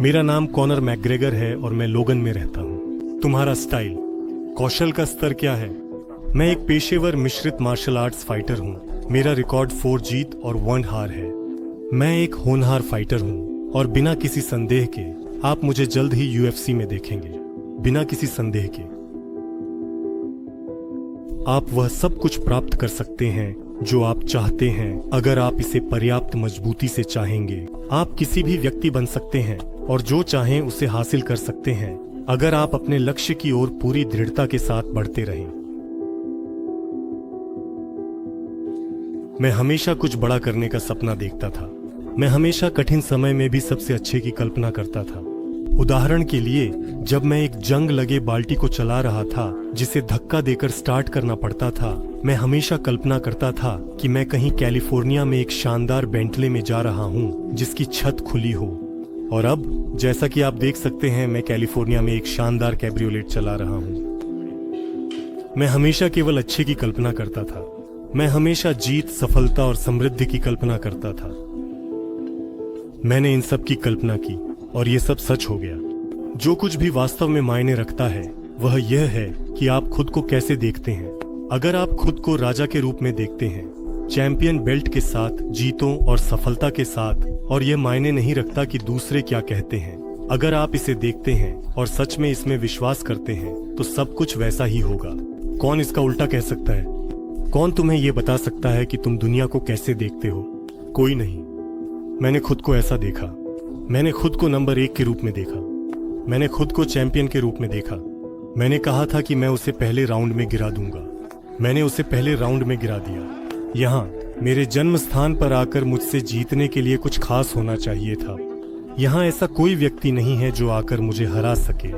मेरा नाम Conor McGregor है और मैं लोगन में रहता हूँ। तुम्हारा स्टाइल, कौशल का स्तर क्या है? मैं एक पेशेवर मिश्रित मार्शल आर्ट्स फाइटर हूँ। मेरा रिकॉर्ड 4 जीत और 1 हार है। मैं एक होनहार फाइटर हूँ और बिना किसी संदेह के आप मुझे जल्द ही यूएफसी में देखेंगे। बिना किसी संदेह के आप वह सब कुछ प्राप्त कर सकते हैं जो आप चाहते हैं, अगर आप इसे पर्याप्त मजबूती से चाहेंगे। आप किसी भी व्यक्ति बन सकते हैं और जो चाहें उसे हासिल कर सकते हैं, अगर आप अपने लक्ष्य की ओर पूरी दृढ़ता के साथ बढ़ते रहें। मैं हमेशा कुछ बड़ा करने का सपना देखता था। मैं हमेशा कठिन समय में भी सबसे अच्छे की कल्पना करता था। उदाहरण के लिए, जब मैं एक जंग लगे बाल्टी को चला रहा था जिसे धक्का देकर स्टार्ट करना पड़ता था, मैं हमेशा कल्पना करता था कि मैं कहीं कैलिफोर्निया में एक शानदार बेंटले में जा रहा हूं जिसकी छत खुली हो। और अब जैसा कि आप देख सकते हैं, मैं कैलिफोर्निया में एक शानदार कैब्रियोलेट चला रहा हूं। मैं हमेशा केवल अच्छे की कल्पना करता था। मैं हमेशा जीत, सफलता और समृद्धि की कल्पना करता था। मैंने इन सब की कल्पना की और ये सब सच हो गया। जो कुछ भी वास्तव में मायने रखता है वह यह है कि आप खुद को कैसे देखते हैं। अगर आप खुद को राजा के रूप में देखते हैं, चैंपियन बेल्ट के साथ, जीतों और सफलता के साथ, और यह मायने नहीं रखता कि दूसरे क्या कहते हैं, अगर आप इसे देखते हैं और सच में इसमें विश्वास करते हैं, तो सब कुछ वैसा ही होगा। कौन इसका उल्टा कह सकता है? कौन तुम्हें यह बता सकता है कि तुम दुनिया को कैसे देखते हो? कोई नहीं। मैंने खुद को ऐसा देखा। मैंने खुद को नंबर 1 के रूप में देखा। मैंने खुद को चैंपियन के रूप में देखा। मैंने कहा था कि मैं उसे पहले राउंड में गिरा दूंगा। मैंने उसे पहले राउंड में गिरा दिया। यहाँ मेरे जन्म स्थान पर आकर मुझसे जीतने के लिए कुछ खास होना चाहिए था। यहाँ ऐसा कोई व्यक्ति नहीं है जो आकर मुझे हरा सके।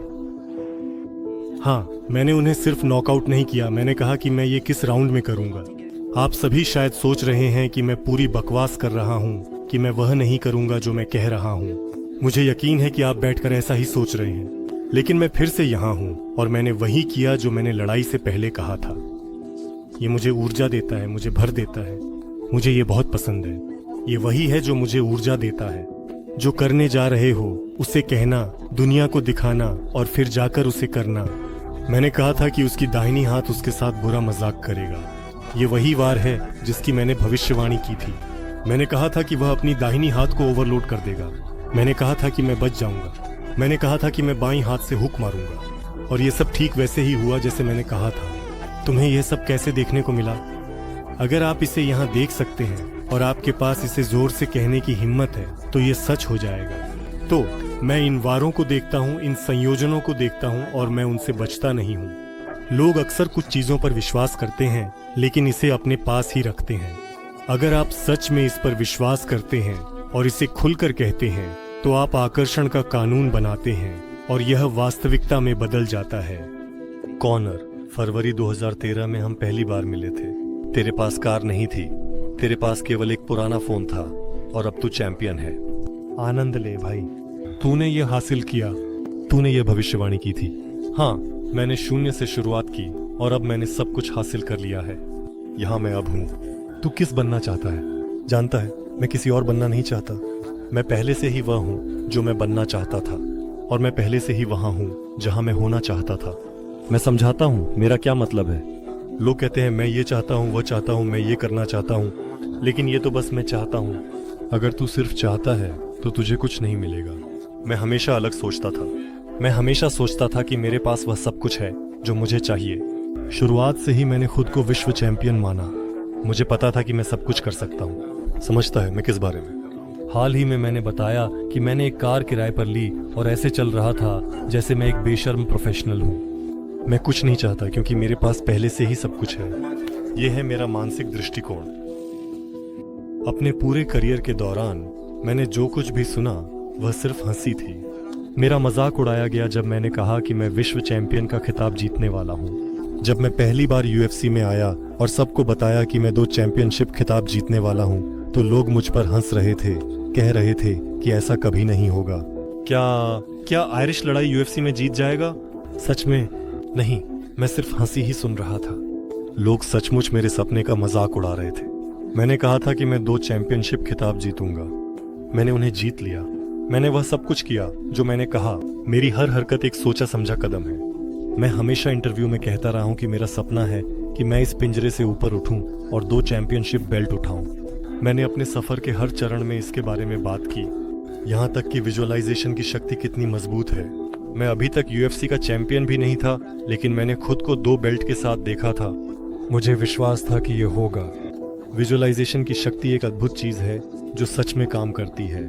हाँ, मैंने उन्हें सिर्फ नॉकआउट नहीं किया, मैंने कहा कि मैं ये किस राउंड में करूंगा। आप सभी शायद सोच रहे हैं कि मैं पूरी बकवास कर रहा हूँ, कि मैं वह नहीं करूंगा जो मैं कह रहा हूँ। मुझे यकीन है कि आप बैठकर ऐसा ही सोच रहे हैं, लेकिन मैं फिर से यहाँ हूँ और मैंने वही किया जो मैंने लड़ाई से पहले कहा था। ये मुझे ऊर्जा देता है, मुझे भर देता है। मुझे ये बहुत पसंद है। ये वही है जो मुझे ऊर्जा देता है। जो करने जा रहे हो उसे कहना, दुनिया को दिखाना और फिर जाकर उसे करना। मैंने कहा था कि उसकी दाहिनी हाथ उसके साथ बुरा मजाक करेगा। ये वही वार है जिसकी मैंने भविष्यवाणी की थी। मैंने कहा था कि वह अपनी दाहिनी हाथ को ओवरलोड कर देगा। मैंने कहा था कि मैं बच जाऊंगा। मैंने कहा था कि मैं बाईं हाथ से हुक मारूंगा। और ये सब ठीक वैसे ही हुआ जैसे मैंने कहा था। तुम्हें यह सब कैसे देखने को मिला? अगर आप इसे यहाँ देख सकते हैं और आपके पास इसे जोर से कहने की हिम्मत है, तो ये सच हो जाएगा। तो मैं इन वारों को देखता हूँ, इन संयोजनों को देखता हूँ और मैं उनसे बचता नहीं हूँ। लोग अक्सर कुछ चीजों पर विश्वास करते हैं, लेकिन इसे अपने पास ही रखते हैं। अगर आप सच में इस पर विश्वास करते हैं और इसे खुलकर कहते हैं, तो आप आकर्षण का कानून बनाते हैं और यह वास्तविकता में बदल जाता है। कॉनर, फरवरी 2013 में हम पहली बार मिले थे। तेरे पास कार नहीं थी, तेरे पास केवल एक पुराना फोन था और अब तू चैंपियन है। आनंद ले भाई, तूने ये हासिल किया। तूने ये भविष्यवाणी की थी। हाँ, मैंने शून्य से शुरुआत की और अब मैंने सब कुछ हासिल कर लिया है। यहाँ मैं अब हूँ। तू किस बनना चाहता है? जानता है, मैं किसी और बनना नहीं चाहता। मैं पहले से ही वह हूँ जो मैं बनना चाहता था, और मैं पहले से ही वहाँ हूँ जहाँ मैं होना चाहता था। मैं समझाता हूँ मेरा क्या मतलब है। लोग कहते हैं मैं ये चाहता हूँ, वह चाहता हूँ, मैं ये करना चाहता हूँ, लेकिन ये तो बस मैं चाहता हूँ। अगर तू सिर्फ चाहता है तो तुझे कुछ नहीं मिलेगा। मैं हमेशा अलग सोचता था। मैं हमेशा सोचता था कि मेरे पास वह सब कुछ है जो मुझे चाहिए। शुरुआत से ही मैंने खुद को विश्व चैंपियन माना। मुझे पता था कि मैं सब कुछ कर सकता हूँ। समझता है मैं किस बारे में? हाल ही में मैंने बताया कि मैंने एक कार किराए पर ली और ऐसे चल रहा था जैसे मैं एक बेशर्म प्रोफेशनल हूँ। मैं कुछ नहीं चाहता क्योंकि मेरे पास पहले से ही सब कुछ है। यह है मेरा मानसिक दृष्टिकोण। अपने पूरे करियर के दौरान मैंने जो कुछ भी सुना वह सिर्फ हंसी थी। मेरा मजाक उड़ाया गया जब मैंने कहा कि मैं विश्व चैंपियन का खिताब जीतने वाला हूँ। जब मैं पहली बार यूएफसी में आया और सबको बताया कि मैं 2 चैंपियनशिप खिताब जीतने वाला हूँ, तो लोग मुझ पर हंस रहे थे, कह रहे थे कि ऐसा कभी नहीं होगा। क्या आयरिश लड़ाई यूएफसी में जीत जाएगा? सच में नहीं, मैं सिर्फ हंसी ही सुन रहा था। लोग सचमुच मेरे सपने का मजाक उड़ा रहे थे। मैंने कहा था कि मैं 2 चैंपियनशिप खिताब जीतूंगा। मैंने उन्हें जीत लिया। मैंने वह सब कुछ किया जो मैंने कहा। मेरी हर हरकत एक सोचा समझा कदम है। मैं हमेशा इंटरव्यू में कहता रहा हूं कि मेरा सपना है कि मैं इस पिंजरे से ऊपर उठूं और 2 चैंपियनशिप बेल्ट उठाऊं। मैंने अपने सफर के हर चरण में इसके बारे में बात की, यहाँ तक कि विजुअलाइजेशन की शक्ति कितनी मजबूत है। मैं अभी तक यूएफसी का चैंपियन भी नहीं था, लेकिन मैंने खुद को 2 बेल्ट के साथ देखा था। मुझे विश्वास था कि यह होगा। विजुअलाइजेशन की शक्ति एक अद्भुत चीज है जो सच में काम करती है।